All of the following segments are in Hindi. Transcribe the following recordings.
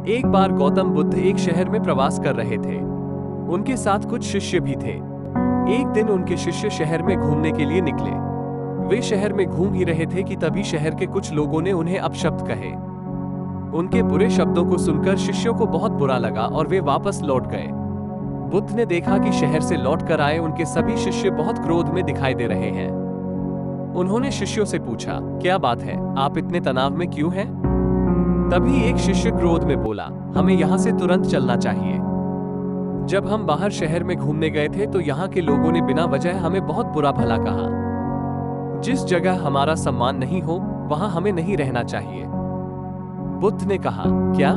एक बार गौतम बुद्ध एक शहर में प्रवास कर रहे थे। उनके साथ कुछ शिष्य भी थे। एक दिन उनके शिष्य शहर में घूमने के लिए निकले। वे शहर में घूम ही रहे थे कि तभी शहर के कुछ लोगों ने उन्हें अपशब्द कहे। उनके बुरे शब्दों को सुनकर शिष्यों को बहुत बुरा लगा और वे वापस लौट गए। बुद्ध ने देखा कि शहर से लौट कर आए उनके सभी शिष्य बहुत क्रोध में दिखाई दे रहे हैं। उन्होंने शिष्यों से पूछा, क्या बात है, आप इतने तनाव में क्यों हैं? तभी एक शिष्य क्रोध में बोला, हमें यहाँ से तुरंत चलना चाहिए। जब हम बाहर शहर में घूमने गए थे तो यहाँ के लोगों ने बिना वजह हमें बहुत बुरा भला कहा। जिस जगह हमारा सम्मान नहीं हो वहां हमें नहीं रहना चाहिए। बुद्ध ने कहा, क्या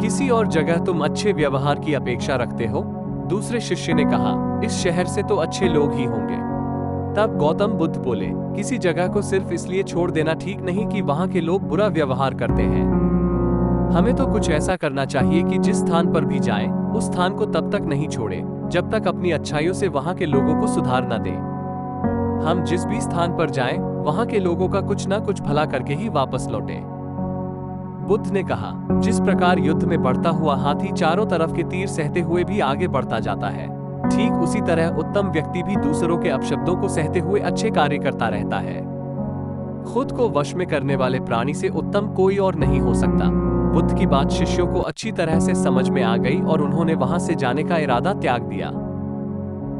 किसी और जगह तुम अच्छे व्यवहार की अपेक्षा रखते हो? दूसरे शिष्य ने कहा, इस शहर से तो अच्छे लोग ही होंगे। तब गौतम बुद्ध बोले, किसी जगह को सिर्फ इसलिए छोड़ देना ठीक नहीं कि वहां के लोग बुरा व्यवहार करते हैं। हमें तो कुछ ऐसा करना चाहिए कि जिस स्थान पर भी जाएं, उस स्थान को तब तक नहीं छोड़े जब तक अपनी अच्छाइयों से वहां के लोगों को सुधार न दे। हम जिस भी स्थान पर जाएं, वहां के लोगों का कुछ न कुछ भला करके ही वापस लौटें। बुद्ध ने कहा, जिस प्रकार युद्ध में बढ़ता हुआ हाथी चारों तरफ के तीर सहते हुए भी आगे बढ़ता जाता है, ठीक उसी तरह उत्तम व्यक्ति भी दूसरों के अपशब्दों को सहते हुए अच्छे कार्य करता रहता है। खुद को वश में करने वाले प्राणी से उत्तम कोई और नहीं हो सकता। बुद्ध की बात शिष्यों को अच्छी तरह से समझ में आ गई और उन्होंने वहां से जाने का इरादा त्याग दिया।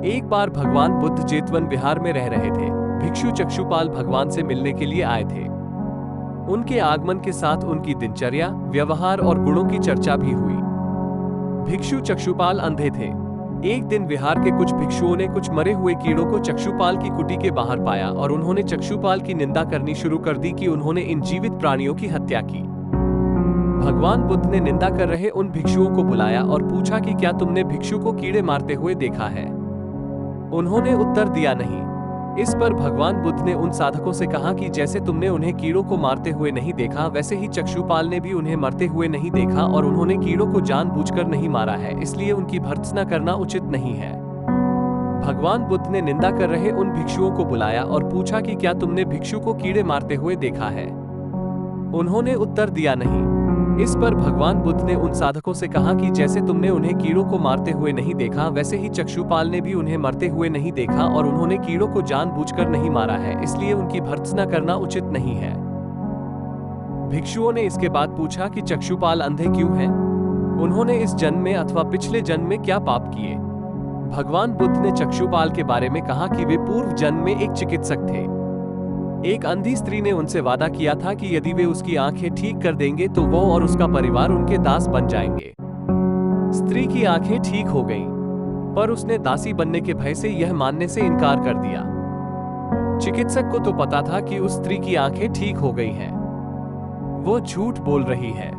एक बार भगवान बुद्ध जेतवन विहार में रह रहे थे। भिक्षु चक्षुपाल भगवान से मिलने के लिए आए थे। उनके आगमन के साथ उनकी दिनचर्या, व्यवहार और गुणों की चर्चा भी हुई। भिक्षु चक्षुपाल अंधे थे। एक दिन विहार के कुछ भिक्षुओं ने कुछ मरे हुए कीड़ों को चक्षुपाल की कुटी के बाहर पाया और उन्होंने चक्षुपाल की निंदा करनी शुरू कर दी कि उन्होंने इन जीवित प्राणियों की हत्या की। भगवान बुद्ध ने निंदा कर रहे उन भिक्षुओं को बुलाया और पूछा कि क्या तुमने भिक्षु को कीड़े मारते हुए देखा है? उन्होंने उत्तर दिया, नहीं। इस पर भगवान बुद्ध ने उन साधकों से कहा कि जैसे तुमने उन्हें कीड़ों को मारते हुए नहीं देखा, वैसे ही चक्षुपाल ने भी उन्हें मरते हुए नहीं देखा और उन्होंने कीड़ों को जानबूझकर नहीं मारा है, इसलिए उनकी भर्त्सना करना उचित नहीं है। भगवान बुद्ध ने निंदा कर रहे उन भिक्षुओं को बुलाया और पूछा कि क्या तुमने भिक्षु को कीड़े मारते हुए देखा है? उन्होंने उत्तर दिया, नहीं। इस पर भगवान बुद्ध ने उन साधकों से कहा कि जैसे तुमने उन्हें कीड़ों को मारते हुए नहीं देखा, वैसे ही चक्षुपाल ने भी उन्हें मरते हुए नहीं देखा और उन्होंने कीड़ों को जानबूझकर नहीं मारा है, इसलिए उनकी भर्त्सना करना उचित नहीं है। भिक्षुओं ने इसके बाद पूछा कि चक्षुपाल अंधे क्यों हैं? उन्होंने इस जन्म में अथवा पिछले जन्म में क्या पाप किए? भगवान बुद्ध ने चक्षुपाल के बारे में कहा कि वे पूर्व जन्म में एक चिकित्सक थे। एक अंधी स्त्री ने उनसे वादा किया था कि यदि वे उसकी आंखें ठीक कर देंगे तो वो और उसका परिवार उनके दास बन जाएंगे। स्त्री की आंखें ठीक हो गईं, पर उसने दासी बनने के भय से यह मानने से इनकार कर दिया। चिकित्सक को तो पता था कि उस स्त्री की आंखें ठीक हो गई हैं। वो झूठ बोल रही है।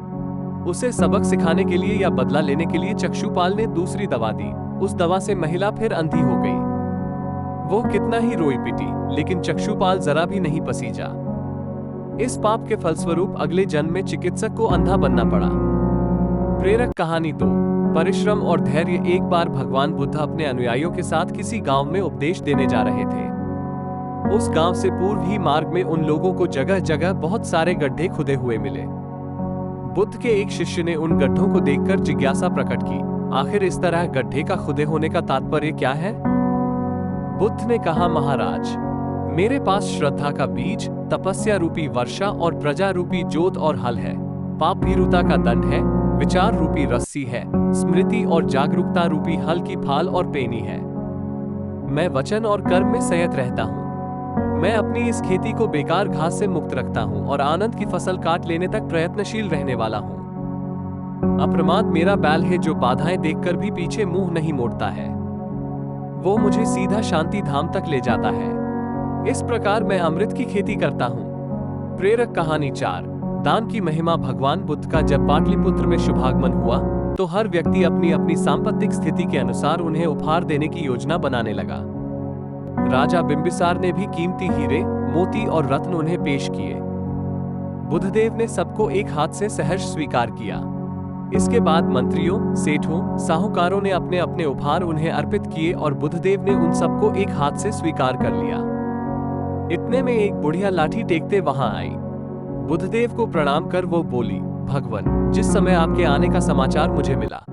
उसे सबक सिखाने के लिए या बदला लेने के लिए चक्षुपाल ने दूसरी दवा दी। उस दवा से महिला फिर अंधी हो गई। वो कितना ही रोई पिटी, लेकिन चक्षुपाल जरा भी नहीं पसीजा। इस पाप के फलस्वरूप अगले जन्म में चिकित्सक को अंधा बनना पड़ा। प्रेरक कहानी 2। परिश्रम और धैर्य। एक बार भगवान बुद्ध अपने अनुयायियों के साथ किसी गांव में उपदेश देने जा रहे थे। उस गांव से पूर्व ही मार्ग में उन लोगों को जगह जगह बहुत सारे गड्ढे खुदे हुए मिले। बुद्ध के एक शिष्य ने उन गड्ढों को देखकर जिज्ञासा प्रकट की, आखिर इस तरह गड्ढे का खुदे होने का तात्पर्य क्या है? बुद्ध ने कहा, महाराज, मेरे पास श्रद्धा का बीज, तपस्या रूपी वर्षा और प्रजा रूपी जोत और हल है। पाप भीरुता का दंड है, विचार रूपी रस्सी है, स्मृति और जागरूकता रूपी हल की फाल और पेनी है। मैं वचन और कर्म में संयत रहता हूँ। मैं अपनी इस खेती को बेकार घास से मुक्त रखता हूँ और आनंद की फसल काट लेने तक प्रयत्नशील रहने वाला हूँ। अप्रमाद मेरा बैल है जो बाधाएं देखकर भी पीछे मुंह नहीं मोड़ता है। वो मुझे सीधा शांति धाम तक ले जाता है। इस प्रकार मैं अमृत की खेती करता हूँ। प्रेरक कहानी 4। दान की महिमा। भगवान बुद्ध का जब पाटलिपुत्र में शुभागमन हुआ तो हर व्यक्ति अपनी अपनी सांपत्तिक स्थिति के अनुसार उन्हें उपहार देने की योजना बनाने लगा। राजा बिंबिसार ने भी कीमती हीरे, मोती और रत्न उन्हें पेश किए। बुद्धदेव ने सबको एक हाथ से सहर्ष स्वीकार किया। इसके बाद मंत्रियों, सेठों, साहूकारों ने अपने अपने उपहार उन्हें अर्पित किए और बुद्धदेव ने उन सबको एक हाथ से स्वीकार कर लिया। इतने में एक बुढ़िया लाठी टेकते वहां आई। बुद्धदेव को प्रणाम कर वो बोली, भगवन, जिस समय आपके आने का समाचार मुझे मिला,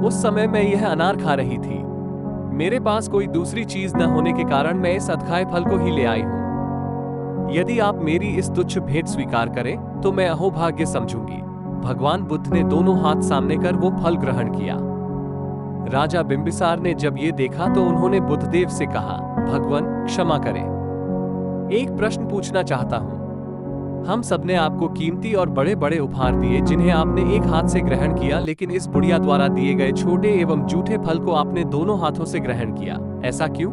उस समय मैं यह अनार खा रही थी। मेरे पास कोई दूसरी चीज न होने के कारण मैं इस अधखाए फल को ही ले आई हूं। यदि आप मेरी इस तुच्छ भेंट स्वीकार करें तो मैं अहोभाग्य समझूंगी। भगवान बुद्ध ने दोनों हाथ सामने कर वो फल ग्रहण किया। राजा बिंबिसार ने जब ये देखा तो उन्होंने बुद्धदेव से कहा, भगवन क्षमा करें, एक प्रश्न पूछना चाहता हूं। हम सबने आपको कीमती और बड़े बड़े उपहार दिए जिन्हें आपने एक हाथ से ग्रहण किया, लेकिन इस बुढ़िया द्वारा दिए गए छोटे एवं जूठे फल को आपने दोनों हाथों से ग्रहण किया, ऐसा क्यों?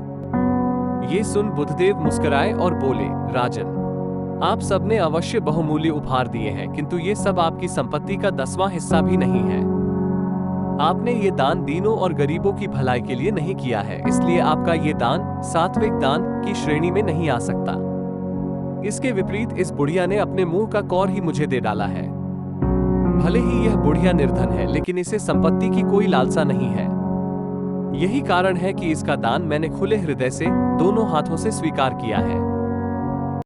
ये सुन बुद्धदेव मुस्कुराए और बोले, राजन, आप सबने अवश्य बहुमूल्य उपहार दिए हैं, किंतु ये सब आपकी संपत्ति का 10वां हिस्सा भी नहीं है। आपने ये दान दीनों और गरीबों की भलाई के लिए नहीं किया है, इसलिए आपका ये दान सात्विक दान की श्रेणी में नहीं आ सकता। इसके विपरीत इस बुढ़िया ने अपने मुंह का कौर ही मुझे दे डाला है। भले ही यह बुढ़िया निर्धन है, लेकिन इसे संपत्ति की कोई लालसा नहीं है। यही कारण है कि इसका दान मैंने खुले हृदय से दोनों हाथों से स्वीकार किया है।